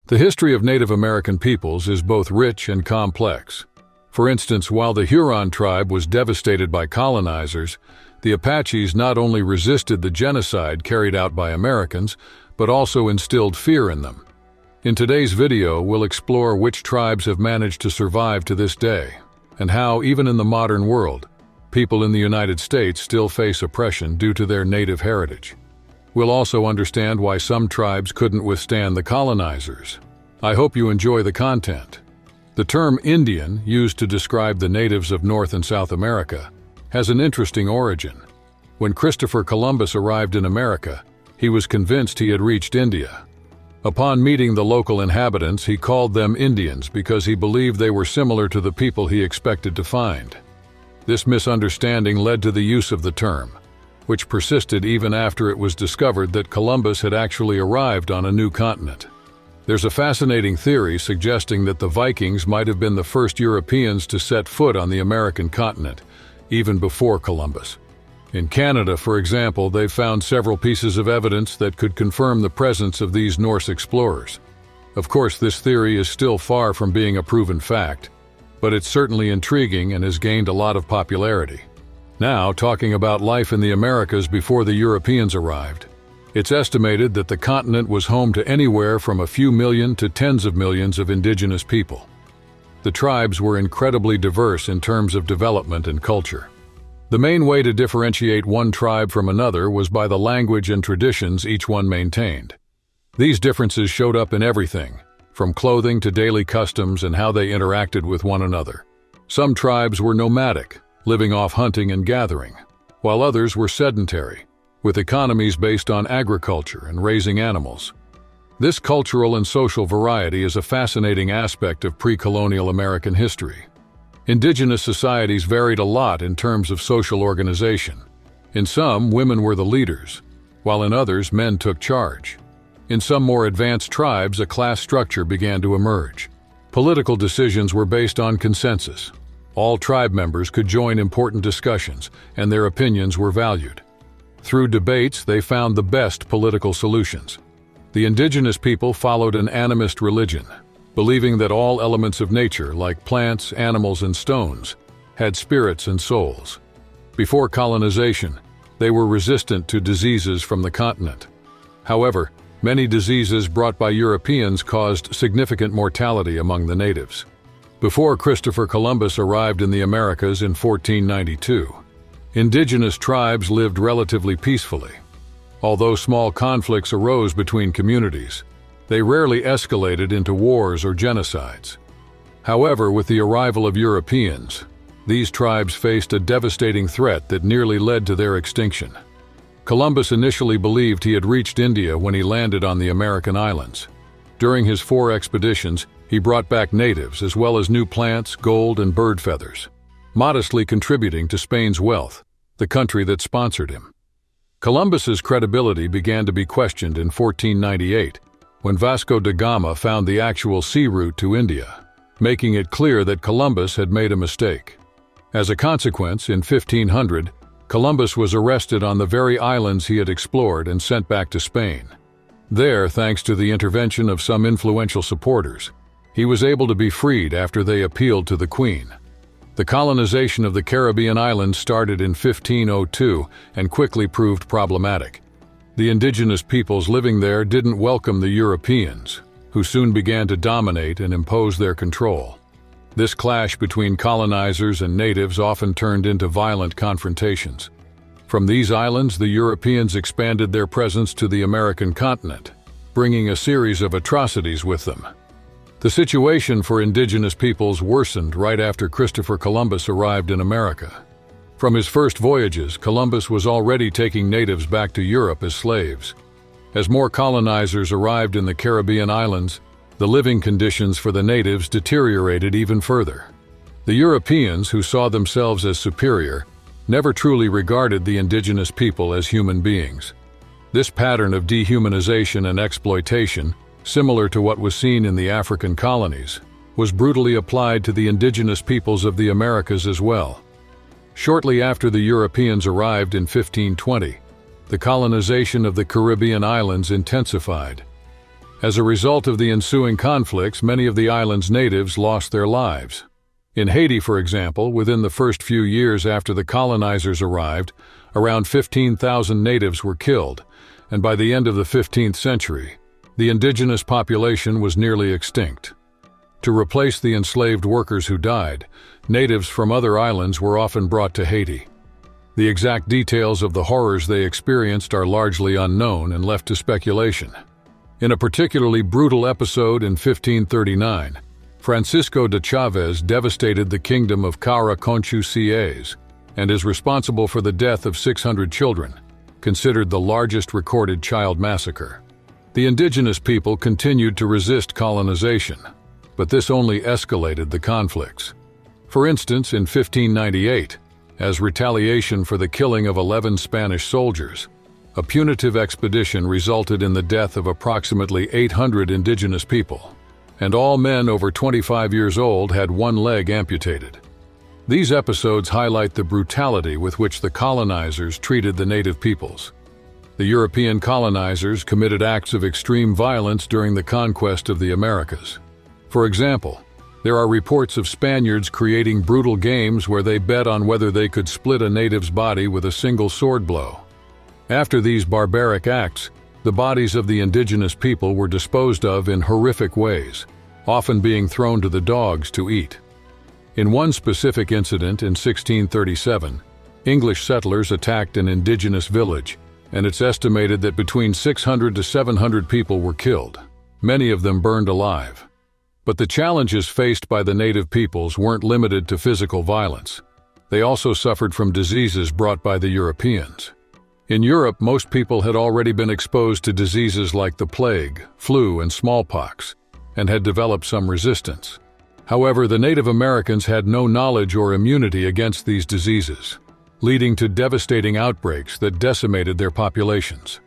The history of Native American peoples is both rich and complex. For instance, while the Huron tribe was devastated by colonizers, the Apaches not only resisted the genocide carried out by Americans, but also instilled fear in them. In today's video, we'll explore which tribes have managed to survive to this day, and how, even in the modern world, people in the United States still face oppression due to their native heritage. We'll also understand why some tribes couldn't withstand the colonizers. I hope you enjoy the content. The term Indian, used to describe the natives of North and South America, has an interesting origin. When Christopher Columbus arrived in America, he was convinced he had reached India. Upon meeting the local inhabitants, he called them Indians because he believed they were similar to the people he expected to find. This misunderstanding led to the use of the term, which persisted even after it was discovered that Columbus had actually arrived on a new continent. There's a fascinating theory suggesting that the Vikings might have been the first Europeans to set foot on the American continent, even before Columbus. In Canada, for example, they've found several pieces of evidence that could confirm the presence of these Norse explorers. Of course, this theory is still far from being a proven fact, but it's certainly intriguing and has gained a lot of popularity. Now, talking about life in the Americas before the Europeans arrived. It's estimated that the continent was home to anywhere from a few million to tens of millions of indigenous people. The tribes were incredibly diverse in terms of development and culture. The main way to differentiate one tribe from another was by the language and traditions each one maintained. These differences showed up in everything, from clothing to daily customs and how they interacted with one another. Some tribes were nomadic, living off hunting and gathering, while others were sedentary, with economies based on agriculture and raising animals. This cultural and social variety is a fascinating aspect of pre-colonial American history. Indigenous societies varied a lot in terms of social organization. In some, women were the leaders, while in others, men took charge. In some more advanced tribes, a class structure began to emerge. Political decisions were based on consensus. All tribe members could join important discussions, and their opinions were valued. Through debates, they found the best political solutions. The indigenous people followed an animist religion, believing that all elements of nature, like plants, animals, and stones, had spirits and souls. Before colonization, they were resistant to diseases from the continent. However, many diseases brought by Europeans caused significant mortality among the natives. Before Christopher Columbus arrived in the Americas in 1492, indigenous tribes lived relatively peacefully. Although small conflicts arose between communities, they rarely escalated into wars or genocides. However, with the arrival of Europeans, these tribes faced a devastating threat that nearly led to their extinction. Columbus initially believed he had reached India when he landed on the American islands. During his 4 expeditions, he brought back natives as well as new plants, gold, and bird feathers, modestly contributing to Spain's wealth, the country that sponsored him. Columbus's credibility began to be questioned in 1498, when Vasco da Gama found the actual sea route to India, making it clear that Columbus had made a mistake. As a consequence, in 1500, Columbus was arrested on the very islands he had explored and sent back to Spain. There, thanks to the intervention of some influential supporters, he was able to be freed after they appealed to the Queen. The colonization of the Caribbean islands started in 1502 and quickly proved problematic. The indigenous peoples living there didn't welcome the Europeans, who soon began to dominate and impose their control. This clash between colonizers and natives often turned into violent confrontations. From these islands, the Europeans expanded their presence to the American continent, bringing a series of atrocities with them. The situation for indigenous peoples worsened right after Christopher Columbus arrived in America. From his first voyages, Columbus was already taking natives back to Europe as slaves. As more colonizers arrived in the Caribbean islands, the living conditions for the natives deteriorated even further. The Europeans, who saw themselves as superior, never truly regarded the indigenous people as human beings. This pattern of dehumanization and exploitation, similar to what was seen in the African colonies, was brutally applied to the indigenous peoples of the Americas as well. Shortly after the Europeans arrived in 1520, the colonization of the Caribbean islands intensified. As a result of the ensuing conflicts, many of the island's natives lost their lives. In Haiti, for example, within the first few years after the colonizers arrived, around 15,000 natives were killed, and by the end of the 15th century, the indigenous population was nearly extinct. To replace the enslaved workers who died, natives from other islands were often brought to Haiti. The exact details of the horrors they experienced are largely unknown and left to speculation. In a particularly brutal episode in 1539, Francisco de Chaves devastated the kingdom of Cara Conchu Sieyes and is responsible for the death of 600 children, considered the largest recorded child massacre. The indigenous people continued to resist colonization, but this only escalated the conflicts. For instance, in 1598, as retaliation for the killing of 11 Spanish soldiers, a punitive expedition resulted in the death of approximately 800 indigenous people, and all men over 25 years old had one leg amputated. These episodes highlight the brutality with which the colonizers treated the native peoples. The European colonizers committed acts of extreme violence during the conquest of the Americas. For example, there are reports of Spaniards creating brutal games where they bet on whether they could split a native's body with a single sword blow. After these barbaric acts, the bodies of the indigenous people were disposed of in horrific ways, often being thrown to the dogs to eat. In one specific incident in 1637, English settlers attacked an indigenous village, and it's estimated that between 600 to 700 people were killed, many of them burned alive. But the challenges faced by the native peoples weren't limited to physical violence. They also suffered from diseases brought by the Europeans. In Europe, most people had already been exposed to diseases like the plague, flu, and smallpox, and had developed some resistance. However, the Native Americans had no knowledge or immunity against these diseases, leading to devastating outbreaks that decimated their populations.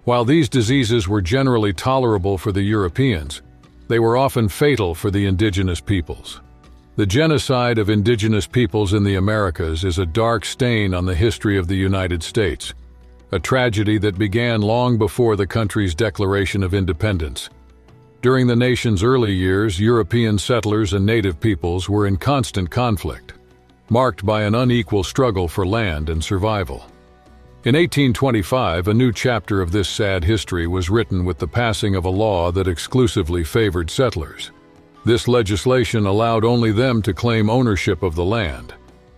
While these diseases were generally tolerable for the Europeans, they were often fatal for the indigenous peoples. The genocide of indigenous peoples in the Americas is a dark stain on the history of the United States, a tragedy that began long before the country's Declaration of Independence. During the nation's early years, European settlers and native peoples were in constant conflict, marked by an unequal struggle for land and survival. In 1825, a new chapter of this sad history was written with the passing of a law that exclusively favored settlers. This legislation allowed only them to claim ownership of the land,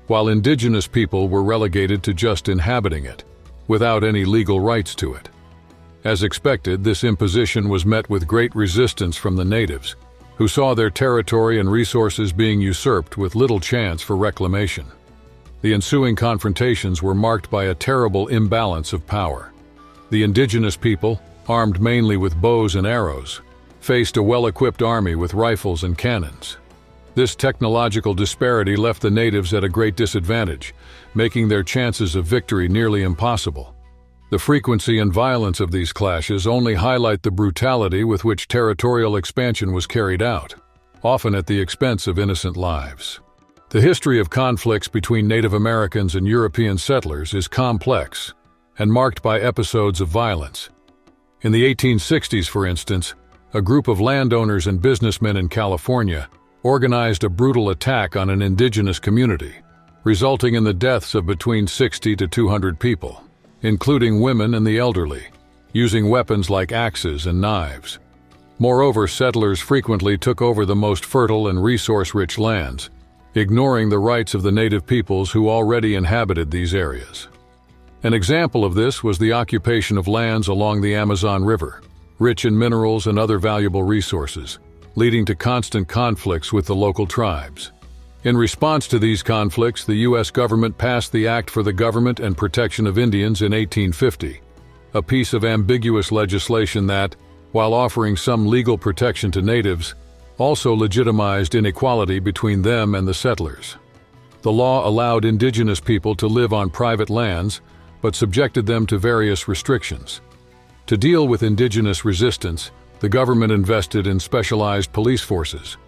while indigenous people were relegated to just inhabiting it, without any legal rights to it. As expected, this imposition was met with great resistance from the natives, who saw their territory and resources being usurped with little chance for reclamation. The ensuing confrontations were marked by a terrible imbalance of power. The indigenous people, armed mainly with bows and arrows, faced a well-equipped army with rifles and cannons. This technological disparity left the natives at a great disadvantage, making their chances of victory nearly impossible. The frequency and violence of these clashes only highlight the brutality with which territorial expansion was carried out, often at the expense of innocent lives. The history of conflicts between Native Americans and European settlers is complex and marked by episodes of violence. In the 1860s, for instance, a group of landowners and businessmen in California organized a brutal attack on an indigenous community, resulting in the deaths of between 60 to 200 people, including women and the elderly, using weapons like axes and knives. Moreover, settlers frequently took over the most fertile and resource-rich lands, ignoring the rights of the native peoples who already inhabited these areas. An example of this was the occupation of lands along the Amazon River, rich in minerals and other valuable resources, leading to constant conflicts with the local tribes. In response to these conflicts, the U.S. government passed the Act for the Government and Protection of Indians in 1850, a piece of ambiguous legislation that, while offering some legal protection to natives, also legitimized inequality between them and the settlers. The law allowed indigenous people to live on private lands, but subjected them to various restrictions. To deal with indigenous resistance, the government invested in specialized police forces,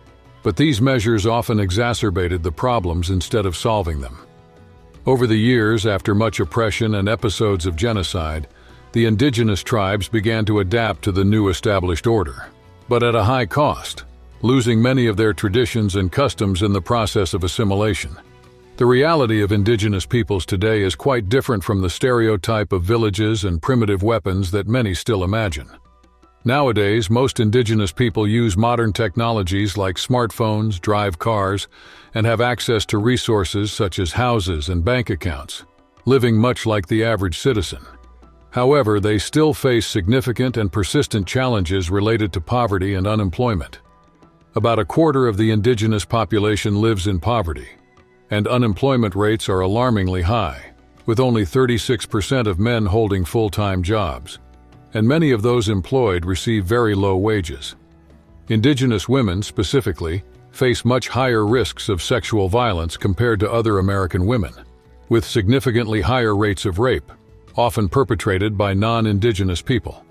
but these measures often exacerbated the problems instead of solving them. Over the years, after much oppression and episodes of genocide, the indigenous tribes began to adapt to the new established order, but at a high cost, losing many of their traditions and customs in the process of assimilation. The reality of indigenous peoples today is quite different from the stereotype of villages and primitive weapons that many still imagine. Nowadays, most indigenous people use modern technologies like smartphones, drive cars, and have access to resources such as houses and bank accounts, living much like the average citizen. However, they still face significant and persistent challenges related to poverty and unemployment. About a quarter of the indigenous population lives in poverty, and unemployment rates are alarmingly high, with only 36% of men holding full-time jobs, and many of those employed receive very low wages. Indigenous women, specifically, face much higher risks of sexual violence compared to other American women, with significantly higher rates of rape, often perpetrated by non-indigenous people.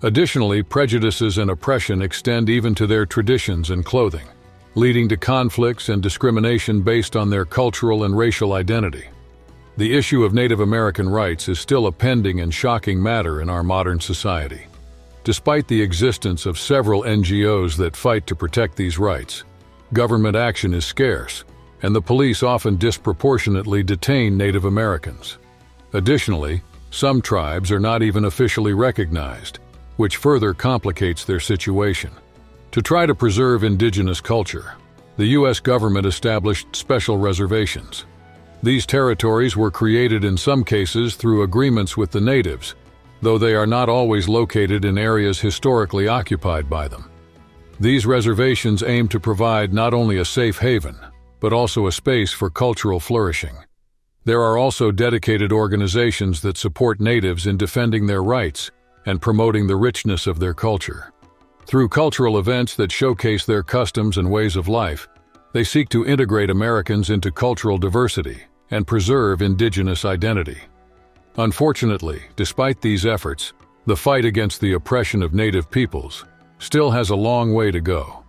Additionally, prejudices and oppression extend even to their traditions and clothing, leading to conflicts and discrimination based on their cultural and racial identity. The issue of Native American rights is still a pending and shocking matter in our modern society. Despite the existence of several NGOs that fight to protect these rights, government action is scarce, and the police often disproportionately detain Native Americans. Additionally, some tribes are not even officially recognized, which further complicates their situation. To try to preserve indigenous culture, the U.S. government established special reservations. These territories were created in some cases through agreements with the natives, though they are not always located in areas historically occupied by them. These reservations aim to provide not only a safe haven, but also a space for cultural flourishing. There are also dedicated organizations that support natives in defending their rights and promoting the richness of their culture. Through cultural events that showcase their customs and ways of life, they seek to integrate Americans into cultural diversity and preserve indigenous identity. Unfortunately, despite these efforts, the fight against the oppression of Native peoples still has a long way to go.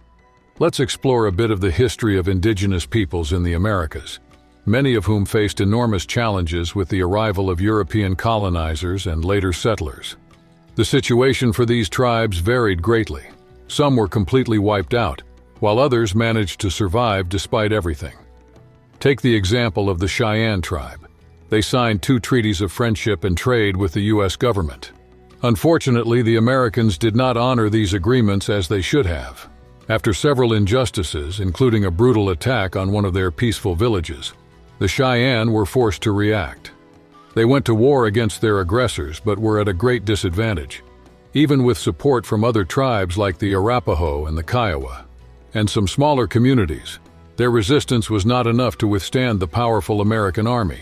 Let's explore a bit of the history of indigenous peoples in the Americas, many of whom faced enormous challenges with the arrival of European colonizers and later settlers. The situation for these tribes varied greatly. Some were completely wiped out, while others managed to survive despite everything. Take the example of the Cheyenne tribe. They signed 2 treaties of friendship and trade with the U.S. government. Unfortunately, the Americans did not honor these agreements as they should have. After several injustices, including a brutal attack on one of their peaceful villages, the Cheyenne were forced to react. They went to war against their aggressors but were at a great disadvantage, even with support from other tribes like the Arapaho and the Kiowa, and some smaller communities. Their resistance was not enough to withstand the powerful American army.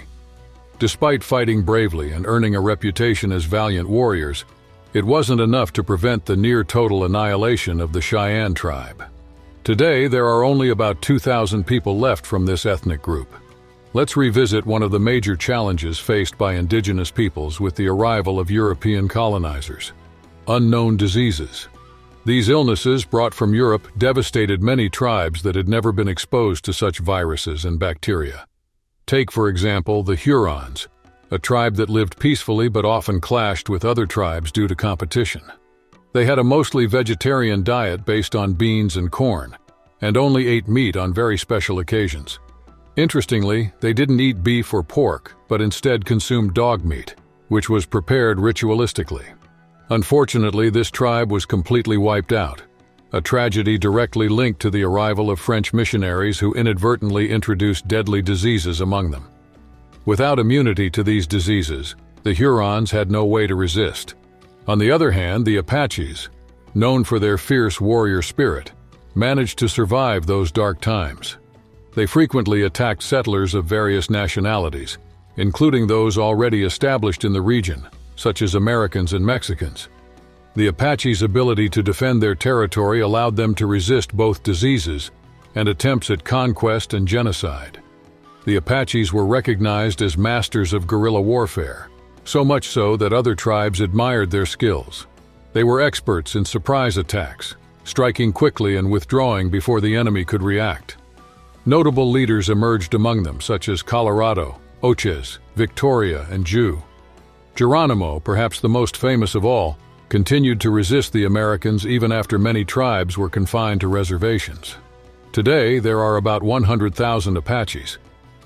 Despite fighting bravely and earning a reputation as valiant warriors, it wasn't enough to prevent the near-total annihilation of the Cheyenne tribe. Today, there are only about 2,000 people left from this ethnic group. Let's revisit one of the major challenges faced by indigenous peoples with the arrival of European colonizers: unknown diseases. These illnesses brought from Europe devastated many tribes that had never been exposed to such viruses and bacteria. Take, for example, the Hurons, a tribe that lived peacefully but often clashed with other tribes due to competition. They had a mostly vegetarian diet based on beans and corn, and only ate meat on very special occasions. Interestingly, they didn't eat beef or pork, but instead consumed dog meat, which was prepared ritualistically. Unfortunately, this tribe was completely wiped out, a tragedy directly linked to the arrival of French missionaries who inadvertently introduced deadly diseases among them. Without immunity to these diseases, the Hurons had no way to resist. On the other hand, the Apaches, known for their fierce warrior spirit, managed to survive those dark times. They frequently attacked settlers of various nationalities, including those already established in the region, such as Americans and Mexicans. The Apaches' ability to defend their territory allowed them to resist both diseases and attempts at conquest and genocide. The Apaches were recognized as masters of guerrilla warfare, so much so that other tribes admired their skills. They were experts in surprise attacks, striking quickly and withdrawing before the enemy could react. Notable leaders emerged among them, such as Colorado, Ochez, Victoria, and Jew. Geronimo, perhaps the most famous of all, continued to resist the Americans even after many tribes were confined to reservations. Today, there are about 100,000 Apaches.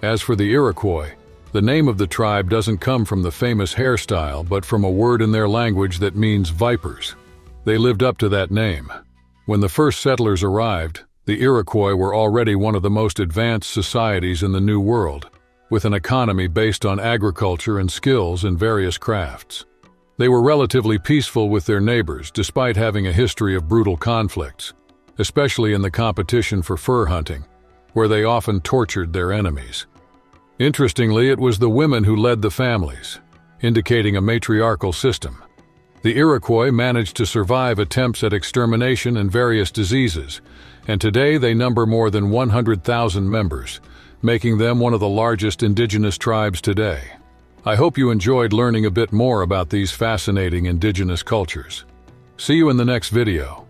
As for the Iroquois, the name of the tribe doesn't come from the famous hairstyle, but from a word in their language that means vipers. They lived up to that name. When the first settlers arrived, the Iroquois were already one of the most advanced societies in the New World, with an economy based on agriculture and skills in various crafts. They were relatively peaceful with their neighbors, despite having a history of brutal conflicts, especially in the competition for fur hunting, where they often tortured their enemies. Interestingly, it was the women who led the families, indicating a matriarchal system. The Iroquois managed to survive attempts at extermination and various diseases, and today they number more than 100,000 members, making them one of the largest indigenous tribes today. I hope you enjoyed learning a bit more about these fascinating indigenous cultures. See you in the next video.